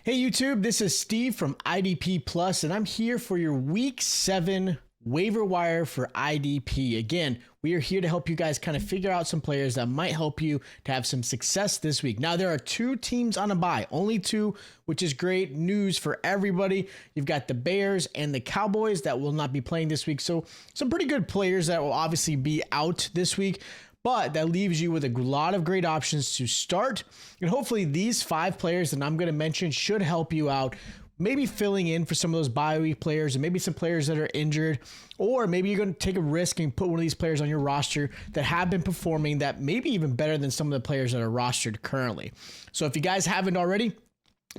Hey YouTube, this is Steve from IDP Plus, and I'm here for your Week 7 waiver wire for IDP. Again, we are here to help you guys kind of figure out some players that might help you to have some success this week. Now, there are 2 teams on a bye, only 2, which is great news for everybody. You've got the Bears and the Cowboys that will not be playing this week, so some pretty good players that will obviously be out this week. But that leaves you with a lot of great options to start. And hopefully these 5 players that I'm going to mention should help you out, maybe filling in for some of those bye week players and maybe some players that are injured, or maybe you're going to take a risk and put one of these players on your roster that have been performing that maybe even better than some of the players that are rostered currently. So if you guys haven't already,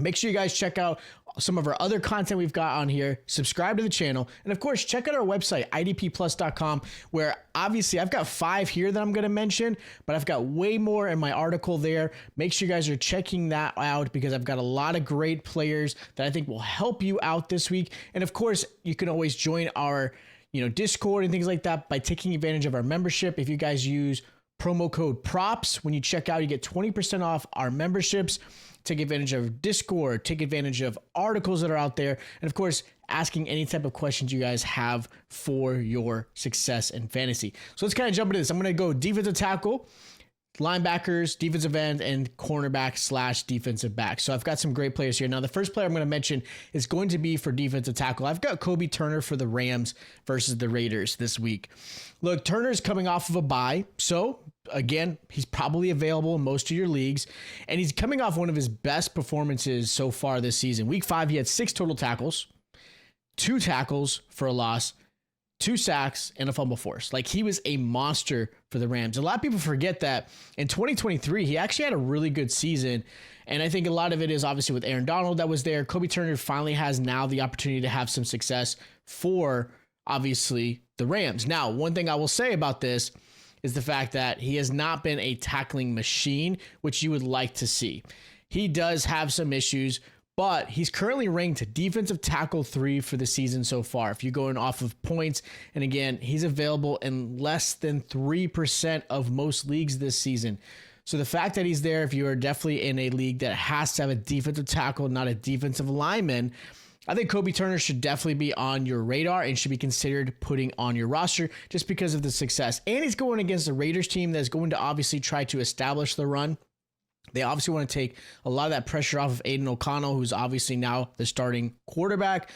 make sure you guys check out some of our other content we've got on here, subscribe to the channel, and of course, check out our website, idpplus.com, where obviously I've got 5 here that I'm going to mention, but I've got way more in my article there. Make sure you guys are checking that out because I've got a lot of great players that I think will help you out this week. And of course, you can always join our Discord and things like that by taking advantage of our membership. If you guys use promo code PROPS, when you check out, you get 20% off our memberships. Take advantage of Discord, take advantage of articles that are out there, and of course, asking any type of questions you guys have for your success in fantasy. So let's kind of jump into this. I'm going to go defensive tackle, linebackers, defensive end, and cornerback / defensive back. So I've got some great players here. Now, the first player I'm going to mention is going to be for defensive tackle. I've got Kobe Turner for the Rams versus the Raiders this week. Look, Turner's coming off of a bye, so again, he's probably available in most of your leagues, and he's coming off one of his best performances so far this season. Week 5, he had 6 total tackles, 2 tackles for a loss, 2 sacks, and a fumble force. Like, he was a monster for the Rams. A lot of people forget that in 2023, he actually had a really good season, and I think a lot of it is obviously with Aaron Donald that was there. Kobe Turner finally has now the opportunity to have some success for, obviously, the Rams. Now, one thing I will say about this is the fact that he has not been a tackling machine, which you would like to see. He does have some issues, but he's currently ranked defensive tackle 3 for the season so far. If you're going off of points, and again, he's available in less than 3% of most leagues this season. So the fact that he's there, if you are definitely in a league that has to have a defensive tackle, not a defensive lineman, I think Kobe Turner should definitely be on your radar and should be considered putting on your roster just because of the success. And he's going against the Raiders team that's going to obviously try to establish the run. They obviously want to take a lot of that pressure off of Aiden O'Connell, who's obviously now the starting quarterback.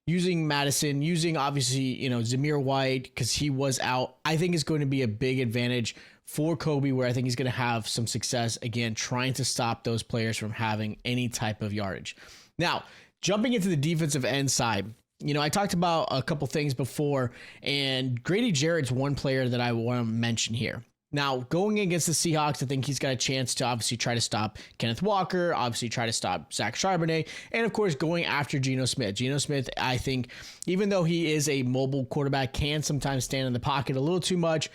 Using Madison, using obviously, Zamir White, because he was out, I think is going to be a big advantage for Kobe, where I think he's going to have some success, again, trying to stop those players from having any type of yardage. Now, jumping into the defensive end side, I talked about a couple things before, and Grady Jarrett's one player that I want to mention here. Now, going against the Seahawks, I think he's got a chance to obviously try to stop Kenneth Walker, obviously try to stop Zach Charbonnet, and of course going after Geno Smith. Geno Smith, I think, even though he is a mobile quarterback, can sometimes stand in the pocket a little too much,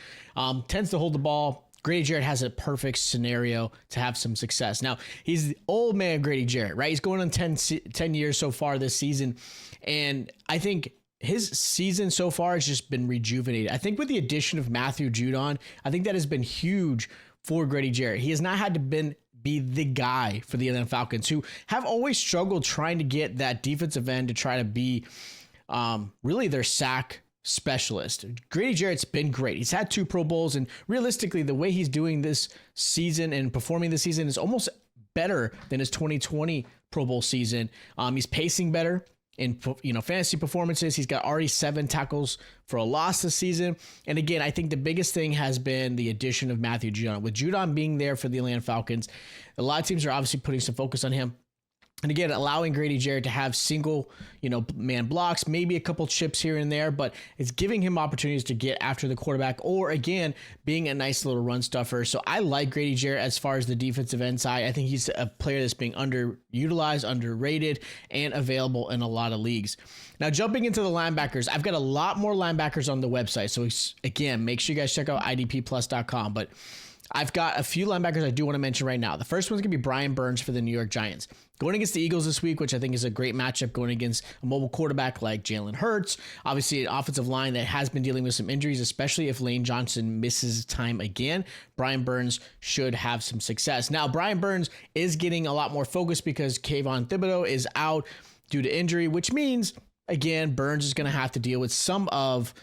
tends to hold the ball. Grady Jarrett has a perfect scenario to have some success. Now, he's the old man Grady Jarrett, right? He's going on 10 years so far this season, and I think his season so far has just been rejuvenated. I think with the addition of Matthew Judon, I think that has been huge for Grady Jarrett. He has not had to be the guy for the Atlanta Falcons, who have always struggled trying to get that defensive end to try to be really their sack specialist. Grady Jarrett's been great. He's had 2 Pro Bowls, and realistically, the way he's doing this season and performing this season is almost better than his 2020 Pro Bowl season. He's pacing better in fantasy performances. He's got already 7 tackles for a loss this season. And again, I think the biggest thing has been the addition of Matthew Judon. With Judon being there for the Atlanta Falcons, a lot of teams are obviously putting some focus on him. And again, allowing Grady Jarrett to have single, man blocks, maybe a couple chips here and there, but it's giving him opportunities to get after the quarterback, or again, being a nice little run stuffer. So I like Grady Jarrett as far as the defensive end side. I think he's a player that's being underutilized, underrated, and available in a lot of leagues. Now, jumping into the linebackers, I've got a lot more linebackers on the website. So again, make sure you guys check out idpplus.com. But I've got a few linebackers I do want to mention right now. The first one's going to be Brian Burns for the New York Giants. Going against the Eagles this week, which I think is a great matchup, going against a mobile quarterback like Jalen Hurts. Obviously, an offensive line that has been dealing with some injuries, especially if Lane Johnson misses time again. Brian Burns should have some success. Now, Brian Burns is getting a lot more focus because Kayvon Thibodeau is out due to injury, which means, again, Burns is going to have to deal with some of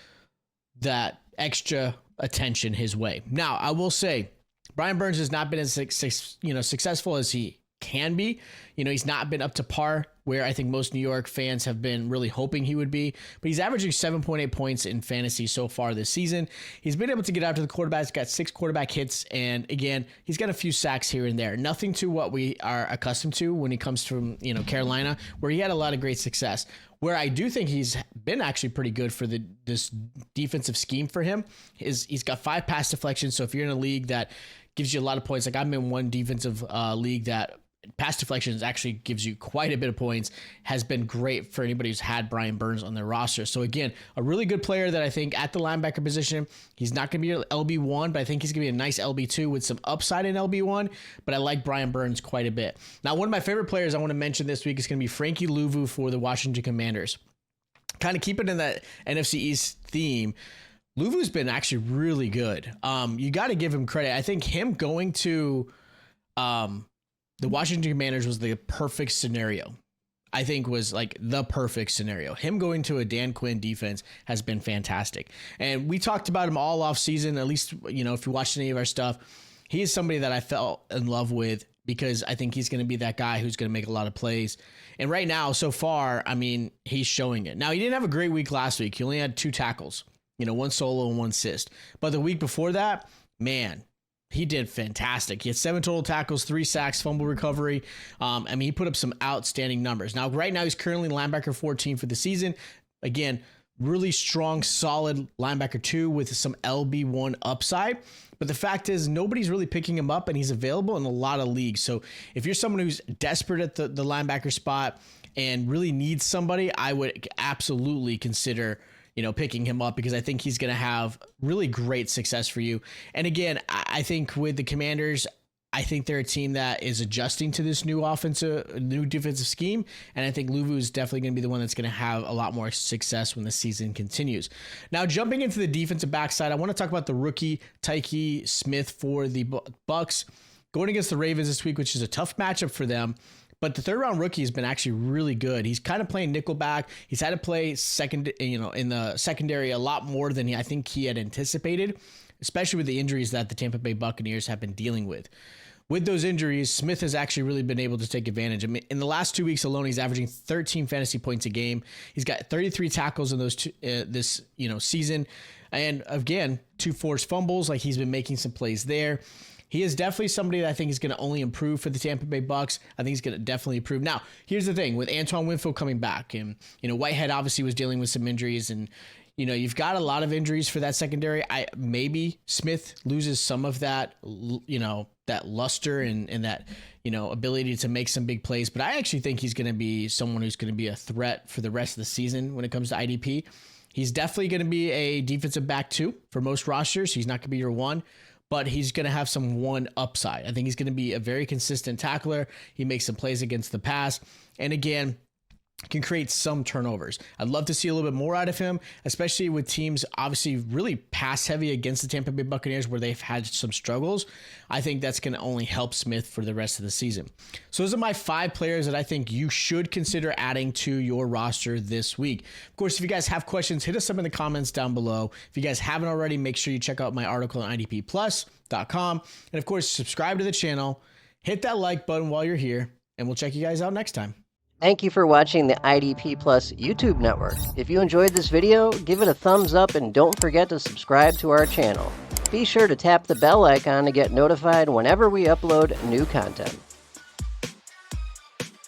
that extra attention his way. Now, I will say, Brian Burns has not been as successful as he can be. He's not been up to par where I think most New York fans have been really hoping he would be, but he's averaging 7.8 points in fantasy so far this season. He's been able to get after the quarterback. He's got 6 quarterback hits, and again, he's got a few sacks here and there. Nothing to what we are accustomed to when he comes from Carolina, where he had a lot of great success. Where I do think he's been actually pretty good for this defensive scheme for him is he's got 5 pass deflections. So if you're in a league that gives you a lot of points, like I'm in one defensive league that pass deflections actually gives you quite a bit of points, has been great for anybody who's had Brian Burns on their roster. So again, a really good player that I think at the linebacker position, he's not going to be an LB1, but I think he's going to be a nice LB2 with some upside in LB1, but I like Brian Burns quite a bit. Now, one of my favorite players I want to mention this week is going to be Frankie Louvu for the Washington Commanders. Kind of keeping in that NFC East theme, Louvu's been actually really good. You got to give him credit. I think him going to the Washington Commanders was the perfect scenario. I think was like the perfect scenario. Him going to a Dan Quinn defense has been fantastic. And we talked about him all off season, at least, if you watched any of our stuff, he is somebody that I fell in love with because I think he's going to be that guy who's going to make a lot of plays. And right now, so far, he's showing it. Now, he didn't have a great week last week. He only had 2 tackles, 1 solo and 1 assist. But the week before that, man, he did fantastic. He had 7 total tackles, 3 sacks, fumble recovery. He put up some outstanding numbers. Now, right now, he's currently linebacker 14 for the season. Again, really strong, solid linebacker 2 with some LB1 upside. But the fact is, nobody's really picking him up, and he's available in a lot of leagues. So if you're someone who's desperate at the linebacker spot and really needs somebody, I would absolutely consider picking him up because I think he's going to have really great success for you. And again, I think with the Commanders, I think they're a team that is adjusting to this new defensive scheme. And I think Louvu is definitely going to be the one that's going to have a lot more success when the season continues. Now, jumping into the defensive backside, I want to talk about the rookie Tykee Smith for the Bucs going against the Ravens this week, which is a tough matchup for them. But the 3rd round rookie has been actually really good. He's kind of playing nickelback. He's had to play in the secondary a lot more than I think he had anticipated, especially with the injuries that the Tampa Bay Buccaneers have been dealing with. With those injuries, Smith has actually really been able to take advantage. In the last 2 weeks alone, he's averaging 13 fantasy points a game. He's got 33 tackles in those this season, and again, 2 forced fumbles. Like he's been making some plays there. He is definitely somebody that I think is going to only improve for the Tampa Bay Bucs. I think he's going to definitely improve. Now, here's the thing with Antoine Winfield coming back, and Whitehead obviously was dealing with some injuries, and you've got a lot of injuries for that secondary. Maybe Smith loses some of that, that luster and that ability to make some big plays. But I actually think he's going to be someone who's going to be a threat for the rest of the season when it comes to IDP. He's definitely going to be a defensive back 2 for most rosters. He's not going to be your 1. But he's going to have some 1 upside. I think he's going to be a very consistent tackler. He makes some plays against the pass. And again, can create some turnovers. I'd love to see a little bit more out of him, especially with teams obviously really pass heavy against the Tampa Bay Buccaneers where they've had some struggles. I think that's going to only help Smith for the rest of the season. So those are my 5 players that I think you should consider adding to your roster this week. Of course, if you guys have questions, hit us up in the comments down below. If you guys haven't already, make sure you check out my article on idpplus.com. And of course, subscribe to the channel, hit that like button while you're here, and we'll check you guys out next time. Thank you for watching the IDP Plus YouTube network. If you enjoyed this video, give it a thumbs up and don't forget to subscribe to our channel. Be sure to tap the bell icon to get notified whenever we upload new content.